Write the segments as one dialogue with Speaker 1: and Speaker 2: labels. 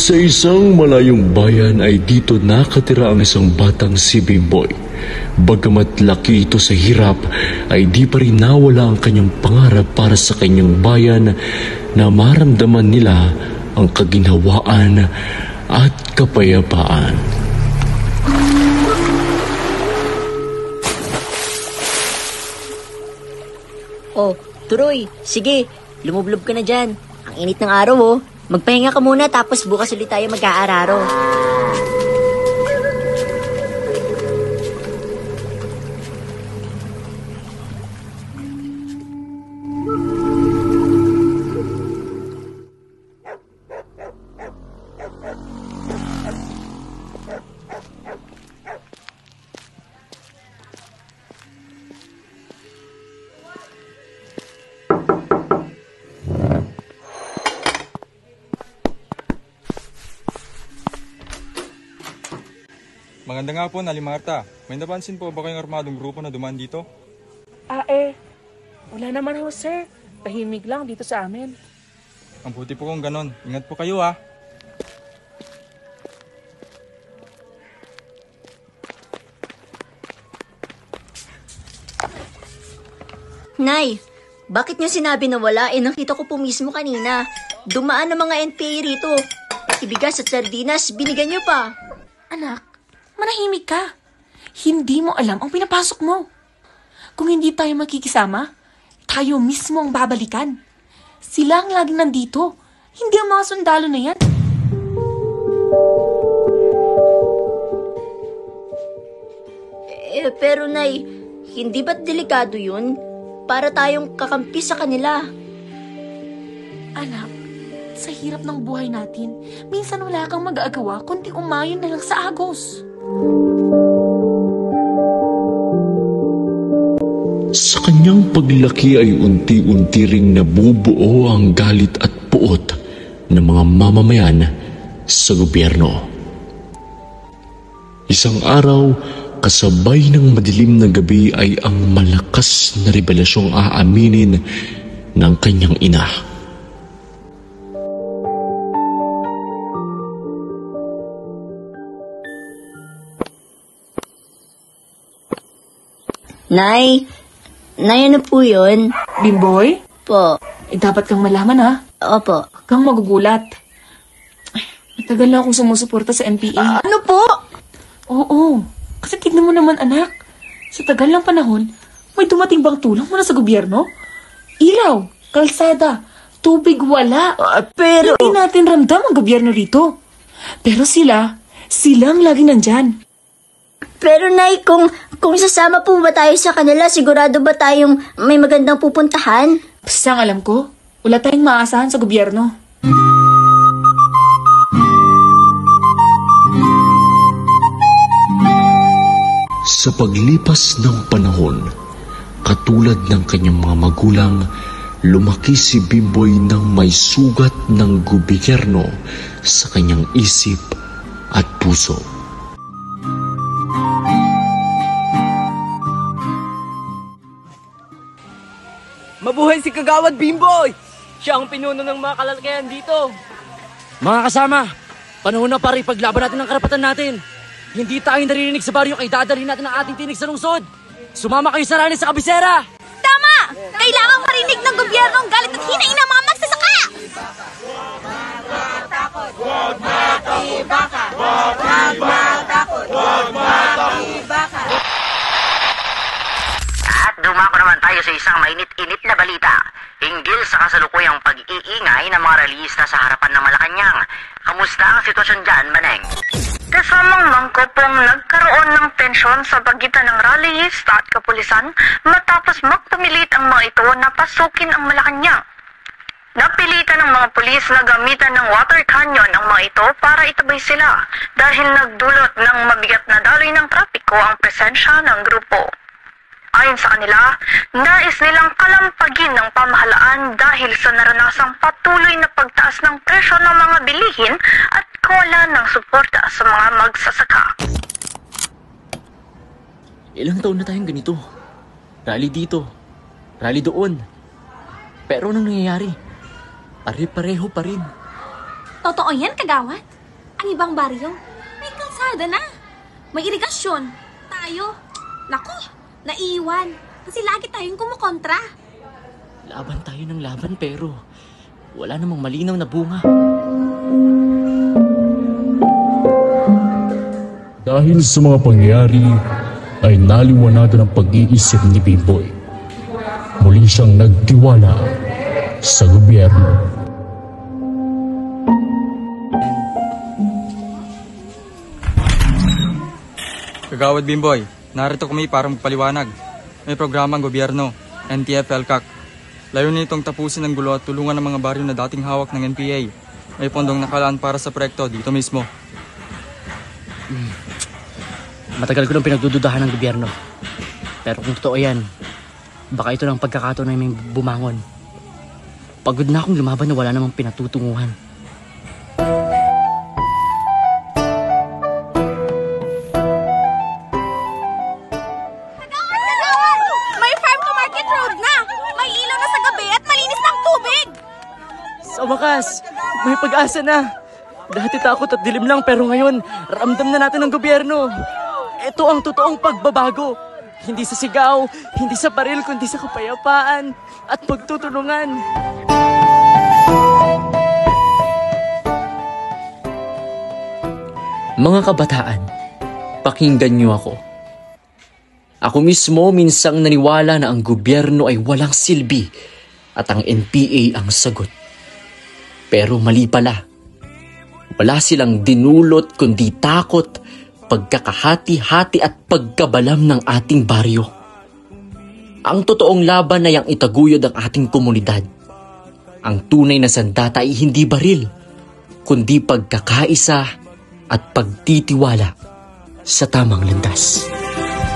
Speaker 1: Sa isang malayong bayan ay dito nakatira ang isang batang si Bimboy. Bagamat laki ito sa hirap, ay di pa rin nawala ang kanyang pangarap para sa kanyang bayan na maramdaman nila ang kaginhawaan at kapayapaan.
Speaker 2: Oh, Turoy, sige, lumublob ka na dyan. Ang init ng araw, oh. Magpahinga ka muna tapos bukas ulit tayo mag-aararo.
Speaker 3: Maganda nga po, Nali Marta. May napansin po ba kayong armadong grupo na dumaan dito?
Speaker 4: Wala naman ho, sir. Tahimik lang dito sa amin.
Speaker 3: Ang buti po kung ganon. Ingat po kayo, ha.
Speaker 2: Nay, bakit niyo sinabi na wala? Nakita ko po mismo kanina. Dumaan ang mga NPA rito. Pati bigas at sardinas, binigyan niyo pa.
Speaker 4: Anak, manahimik ka. Hindi mo alam ang pinapasok mo. Kung hindi tayo makikisama, tayo mismo ang babalikan. Sila ang laging nandito. Hindi ang mga sundalo na yan.
Speaker 2: Pero Nay, hindi ba't delikado yun? Para tayong kakampi sa kanila.
Speaker 4: Anak, sa hirap ng buhay natin, minsan wala kang mag-aagawa kundi umayon na lang sa agos.
Speaker 1: Sa kanyang paglaki ay unti-unti ring nabubuo ang galit at puot ng mga mamamayan sa gobyerno. Isang araw, kasabay ng madilim na gabi ay ang malakas na revelasyong aaminin ng kanyang ina.
Speaker 2: Nay, ano po yun?
Speaker 4: Bimboy?
Speaker 2: Po.
Speaker 4: Dapat kang malaman, ha?
Speaker 2: Opo.
Speaker 4: Huwag kang magugulat. Matagal na akong sumusuporta sa NPA.
Speaker 2: Ano po?
Speaker 4: Oo. Kasi tignan mo naman, anak. Sa tagal ng panahon, may dumating bang tulong mula sa gobyerno? Ilaw, kalsada, tubig wala.
Speaker 2: Pero...
Speaker 4: Hindi natin ramdam ang gobyerno rito. Pero silang lagi nandyan.
Speaker 2: Pero Nay, kung sasama po ba tayo sa kanila, sigurado ba tayong may magandang pupuntahan?
Speaker 4: Basta ang alam ko, wala tayong maasahan sa gobyerno.
Speaker 1: Sa paglipas ng panahon, katulad ng kanyang mga magulang, lumaki si Bimboy ng may sugat ng gobyerno sa kanyang isip at puso.
Speaker 5: Mabuhay si Kagawad Bimboy! Siya ang pinuno ng mga kalalakayan dito.
Speaker 6: Mga kasama, panahon na para ipaglaban natin ang karapatan natin. Hindi tayo naririnig sa baryo kay dadalhin natin ang ating tinig sa lungsod. Sumama kayo sa rally sa kabisera!
Speaker 7: Tama! Kailangang marinig ng gobyerno ang galit at hinaing ng mga magsasaka! Huwag matibaka! Huwag matakot! Huwag matibaka!
Speaker 8: At dumako naman tayo sa isang mainit-init na balita hinggil sa kasalukuyang pag-iingay ng mga rallyista sa harapan ng Malacanang. Kamusta ang sitwasyon dyan, Maneng?
Speaker 9: Kasamang mangkopong nagkaroon ng tensyon sa pagitan ng rallyista at kapulisan matapos magpumilit ang mga ito na pasukin ang Malacanang. Napilitan ng mga pulis na gamitan ng water cannon ang mga ito para itabay sila dahil nagdulot ng mabigat na daloy ng trapiko ang presensya ng grupo. Ayon sa kanila, nais nilang kalampagin ng pamahalaan dahil sa naranasang patuloy na pagtaas ng presyo ng mga bilihin at kawalan ng suporta sa mga magsasaka.
Speaker 6: Ilang taon na tayong ganito. Rally dito, rally doon. Pero anong nangyayari? Pare-pareho pa rin.
Speaker 7: Totoo yan, Kagawad? Ang ibang baryo, may kalsada na. May irigasyon. Tayo, naku, naiiwan. Kasi lagi tayong kumukontra.
Speaker 6: Laban tayo ng laban pero wala namang malinaw na bunga.
Speaker 1: Dahil sa mga pangyayari ay naliwanagan ang pag-iisip ni Bimboy. Muli siyang nagtiwala sa gobyerno.
Speaker 3: Kagawad Bimboy, narito kami para magpaliwanag. May programang gobyerno, NTF-ELCAC. Layunin nitong tapusin ang gulo at tulungan ang mga baryo na dating hawak ng NPA. May pondong nakalaan para sa proyekto dito mismo.
Speaker 6: Matagal ko nang pinagdududahan ng gobyerno. Pero kung totoo yan, baka ito lang pagkakataon naming bumangon. Pagod na akong lumaban na wala namang pinatutunguhan.
Speaker 7: May farm to market road na! May ilaw na sa gabi at malinis ng tubig!
Speaker 6: Sa wakas, may pag-asa na. Dati takot at dilim lang pero ngayon, ramdam na natin ang gobyerno. Ito ang totoong pagbabago. Hindi sa sigaw, hindi sa baril, kundi sa kapayapaan at pagtutulungan. Mga kabataan, pakinggan niyo ako. Ako mismo minsang naniwala na ang gobyerno ay walang silbi at ang NPA ang sagot. Pero mali pala. Wala silang dinulot kundi takot, pagkakahati-hati at pagkabalam ng ating baryo. Ang totoong laban ay ang itaguyod ang ating komunidad. Ang tunay na sandata ay hindi baril, kundi pagkakaisa at pagtitiwala sa tamang landas.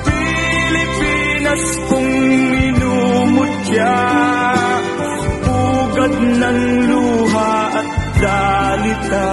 Speaker 10: Pilipinas kung minumutya, pugad ng luha at dalita.